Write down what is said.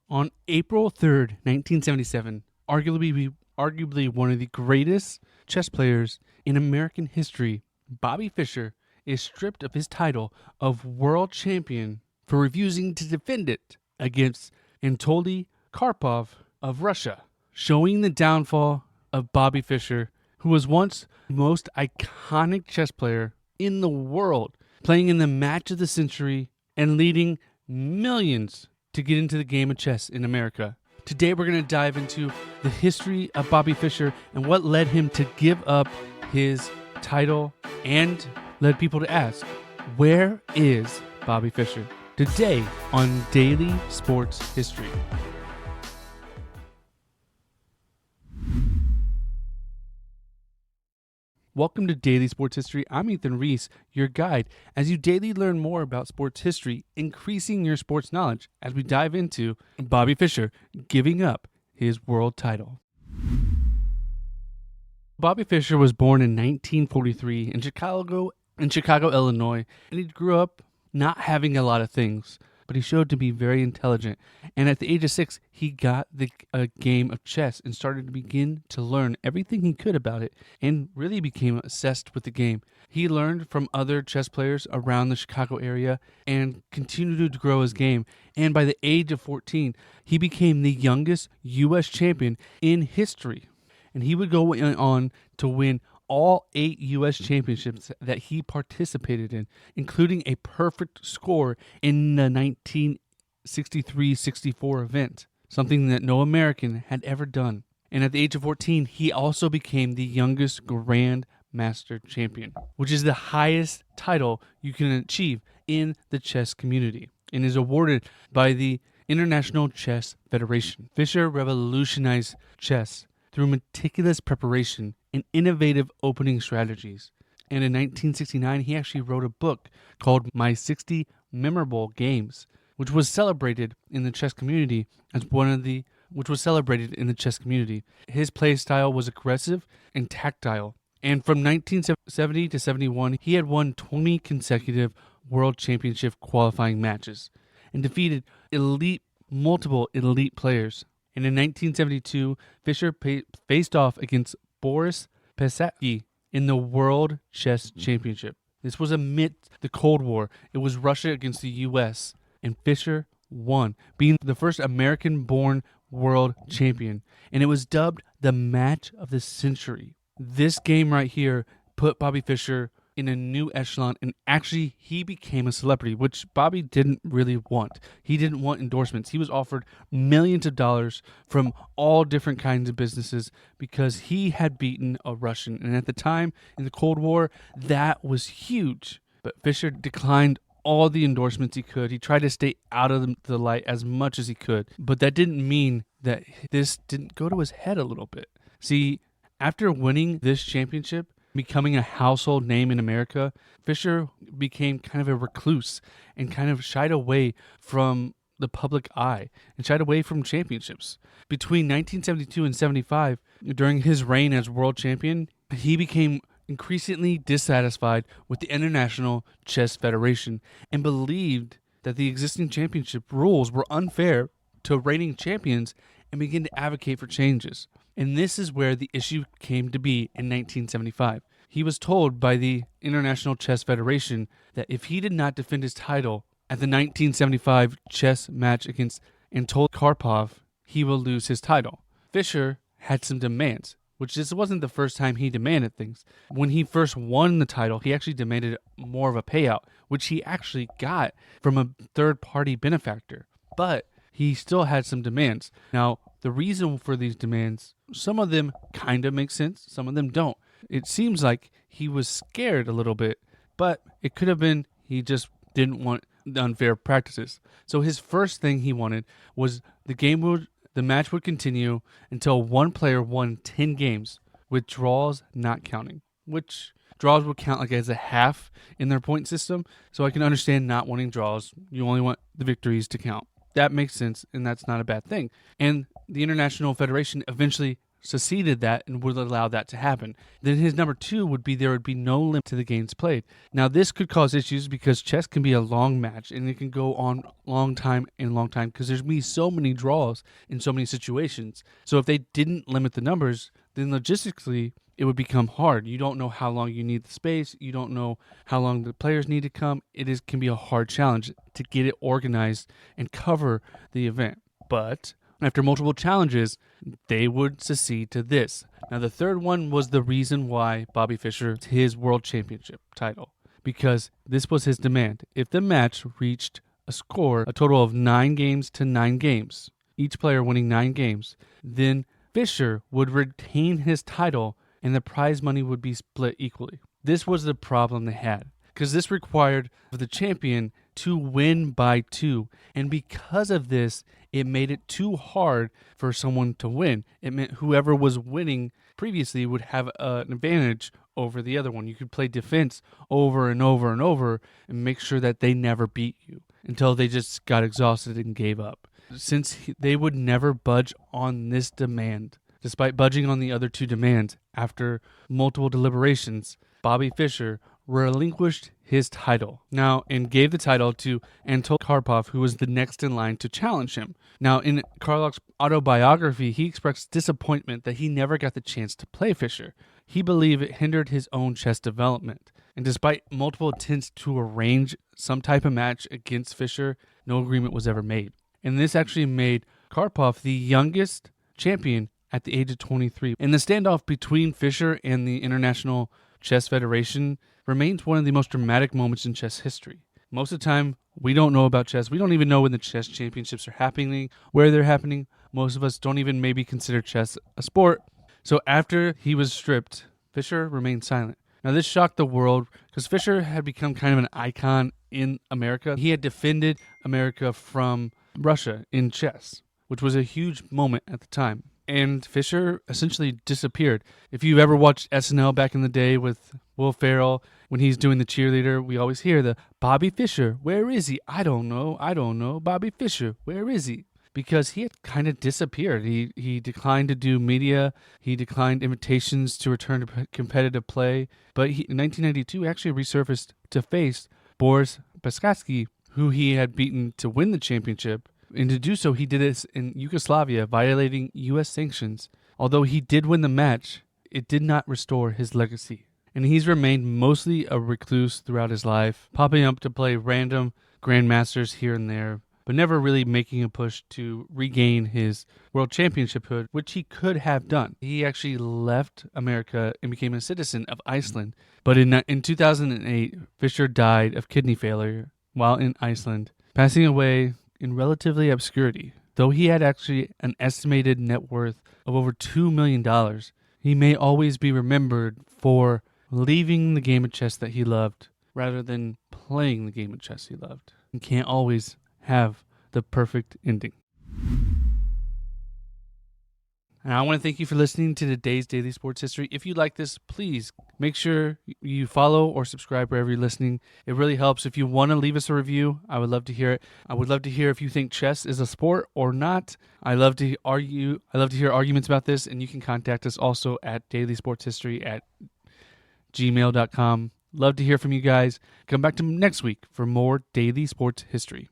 On April 3rd, 1977, arguably one of the greatest chess players in American history, Bobby Fischer, is stripped of his title of world champion for refusing to defend it against Anatoly Karpov of Russia, showing the downfall of Bobby Fischer, who was once the most iconic chess player in the world, playing in the match of the century and leading millions to get into the game of chess in America. Today we're going to dive into the history of Bobby Fischer and what led him to give up his title and led people to ask, where is Bobby Fischer? Today on Daily Sports History. Welcome to Daily Sports History. I'm Ethan Reese, your guide, as you daily learn more about sports history, increasing your sports knowledge as we dive into Bobby Fischer giving up his world title. Bobby Fischer was born in 1943 in Chicago, Illinois, and he grew up not having a lot of things, but he showed to be very intelligent. And at the age of 6, he got a game of chess and started to begin to learn everything he could about it and really became obsessed with the game. He learned from other chess players around the Chicago area and continued to grow his game. And by the age of 14, he became the youngest U.S. champion in history. And he would go on to win all 8 U.S. championships that he participated in, including a perfect score in the 1963-64 event, something that no American had ever done. And at the age of 14, he also became the youngest Grand Master champion, which is the highest title you can achieve in the chess community and is awarded by the International Chess Federation. Fischer revolutionized chess through meticulous preparation and innovative opening strategies. And in 1969, he actually wrote a book called My 60 Memorable Games, which was celebrated in the chess community as His play style was aggressive and tactile. And from 1970 to 71, he had won 20 consecutive world championship qualifying matches and defeated multiple elite players. And in 1972, Fischer faced off against Boris Pesetsky in the World Chess Championship. This was amid the Cold War. It was Russia against the U.S., and Fischer won, being the first American-born world champion. And it was dubbed the match of the century. This game right here put Bobby Fischer in a new echelon, and actually he became a celebrity, which Bobby didn't really want. He didn't want endorsements. He was offered millions of dollars from all different kinds of businesses because he had beaten a Russian. And at the time, in the Cold War, that was huge. But Fischer declined all the endorsements he could. He tried to stay out of the light as much as he could. But that didn't mean that this didn't go to his head a little bit. See, after winning this championship, becoming a household name in America, Fischer became kind of a recluse and kind of shied away from the public eye and shied away from championships. Between 1972 and 75, during his reign as world champion, he became increasingly dissatisfied with the International Chess Federation and believed that the existing championship rules were unfair to reigning champions and began to advocate for changes. And this is where the issue came to be in 1975. He was told by the International Chess Federation that if he did not defend his title at the 1975 chess match against Anatoly Karpov, he will lose his title. Fischer had some demands, which this wasn't the first time he demanded things. When he first won the title, he actually demanded more of a payout, which he actually got from a third-party benefactor. But he still had some demands. Now, the reason for these demands, some of them kind of make sense, some of them don't. It seems like he was scared a little bit, but it could have been he just didn't want the unfair practices. So his first thing he wanted was the match would continue until one player won 10 games, with draws not counting, which draws would count like as a half in their point system. So I can understand not wanting draws. You only want the victories to count. That makes sense, and that's not a bad thing. And the International Federation eventually seceded that and would allow that to happen. Then his number 2 would be there would be no limit to the games played. Now this could cause issues because chess can be a long match and it can go on long time because there's going to be so many draws in so many situations. So if they didn't limit the numbers, then logistically it would become hard. You don't know how long you need the space. You don't know how long the players need to come. Can be a hard challenge to get it organized and cover the event. But after multiple challenges, they would secede to this. Now, the third one was the reason why Bobby Fischer his world championship title, because this was his demand. If the match reached a total of 9 games to 9 games, each player winning 9 games, then Fischer would retain his title and the prize money would be split equally. This was the problem they had, because this required the champion to win by 2. And because of this, it made it too hard for someone to win. It meant whoever was winning previously would have an advantage over the other one. You could play defense over and over and over and make sure that they never beat you until they just got exhausted and gave up. Since they would never budge on this demand, despite budging on the other 2 demands, after multiple deliberations, Bobby Fischer relinquished his title and gave the title to Anatoly Karpov, who was the next in line to challenge him. Now, in Karlov's autobiography, he expressed disappointment that he never got the chance to play Fischer. He believed it hindered his own chess development. And despite multiple attempts to arrange some type of match against Fischer, no agreement was ever made. And this actually made Karpov the youngest champion at the age of 23. And the standoff between Fischer and the International Chess Federation remains one of the most dramatic moments in chess history. Most of the time, we don't know about chess. We don't even know when the chess championships are happening, where they're happening. Most of us don't even maybe consider chess a sport. So after he was stripped, Fischer remained silent. Now this shocked the world because Fischer had become kind of an icon in America. He had defended America from Russia in chess, which was a huge moment at the time. And Fischer essentially disappeared. If you've ever watched SNL back in the day with Will Ferrell, when he's doing the cheerleader, we always hear the Bobby Fischer, where is he? I don't know. Bobby Fischer, where is he? Because he had kind of disappeared. He declined to do media. He declined invitations to return to competitive play. But in 1992, actually resurfaced to face Boris Beskatsky, who he had beaten to win the championship. And to do so, he did this in Yugoslavia, violating U.S. sanctions. Although he did win the match, it did not restore his legacy. And he's remained mostly a recluse throughout his life, popping up to play random grandmasters here and there, but never really making a push to regain his world championship hood, which he could have done. He actually left America and became a citizen of Iceland. But in 2008, Fischer died of kidney failure while in Iceland, passing away in relatively obscurity. Though he had actually an estimated net worth of over $2 million, he may always be remembered for leaving the game of chess that he loved rather than playing the game of chess he loved. You can't always have the perfect ending. And I want to thank you for listening to today's Daily Sports History. If you like this, please make sure you follow or subscribe wherever you're listening. It really helps. If you want to leave us a review, I would love to hear it. I would love to hear if you think chess is a sport or not. I love to hear arguments about this, and you can contact us also at dailysportshistory@gmail.com. Love to hear from you guys. Come back to next week for more Daily Sports History.